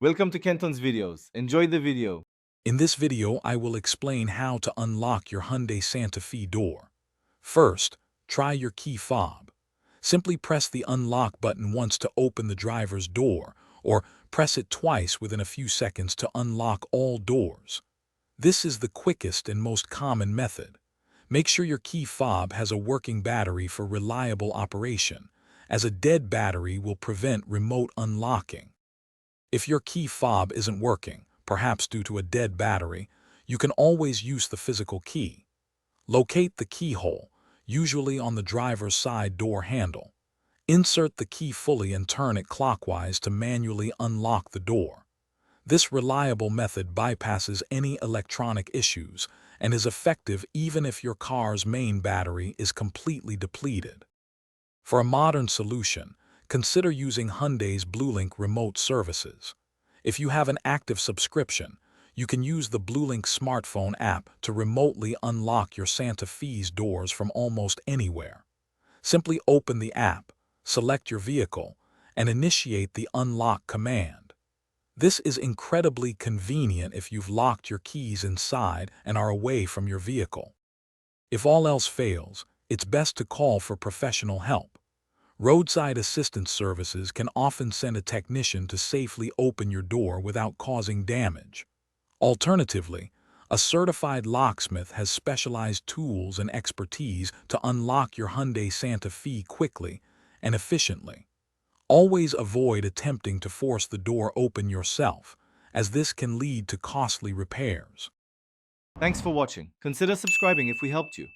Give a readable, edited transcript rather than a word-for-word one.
Welcome to Kenton's videos. Enjoy the video. In this video, I will explain how to unlock your Hyundai Santa Fe door. First, try your key fob. Simply press the unlock button once to open the driver's door, or press it twice within a few seconds to unlock all doors. This is the quickest and most common method. Make sure your key fob has a working battery for reliable operation, as a dead battery will prevent remote unlocking. If your key fob isn't working, perhaps due to a dead battery, you can always use the physical key. Locate the keyhole, usually on the driver's side door handle. Insert the key fully and turn it clockwise to manually unlock the door. This reliable method bypasses any electronic issues and is effective even if your car's main battery is completely depleted. For a modern solution, consider using Hyundai's BlueLink remote services. If you have an active subscription, you can use the BlueLink smartphone app to remotely unlock your Santa Fe's doors from almost anywhere. Simply open the app, select your vehicle, and initiate the unlock command. This is incredibly convenient if you've locked your keys inside and are away from your vehicle. If all else fails, it's best to call for professional help. Roadside assistance services can often send a technician to safely open your door without causing damage. Alternatively, a certified locksmith has specialized tools and expertise to unlock your Hyundai Santa Fe quickly and efficiently. Always avoid attempting to force the door open yourself, as this can lead to costly repairs. Thanks for watching. Consider subscribing if we helped you.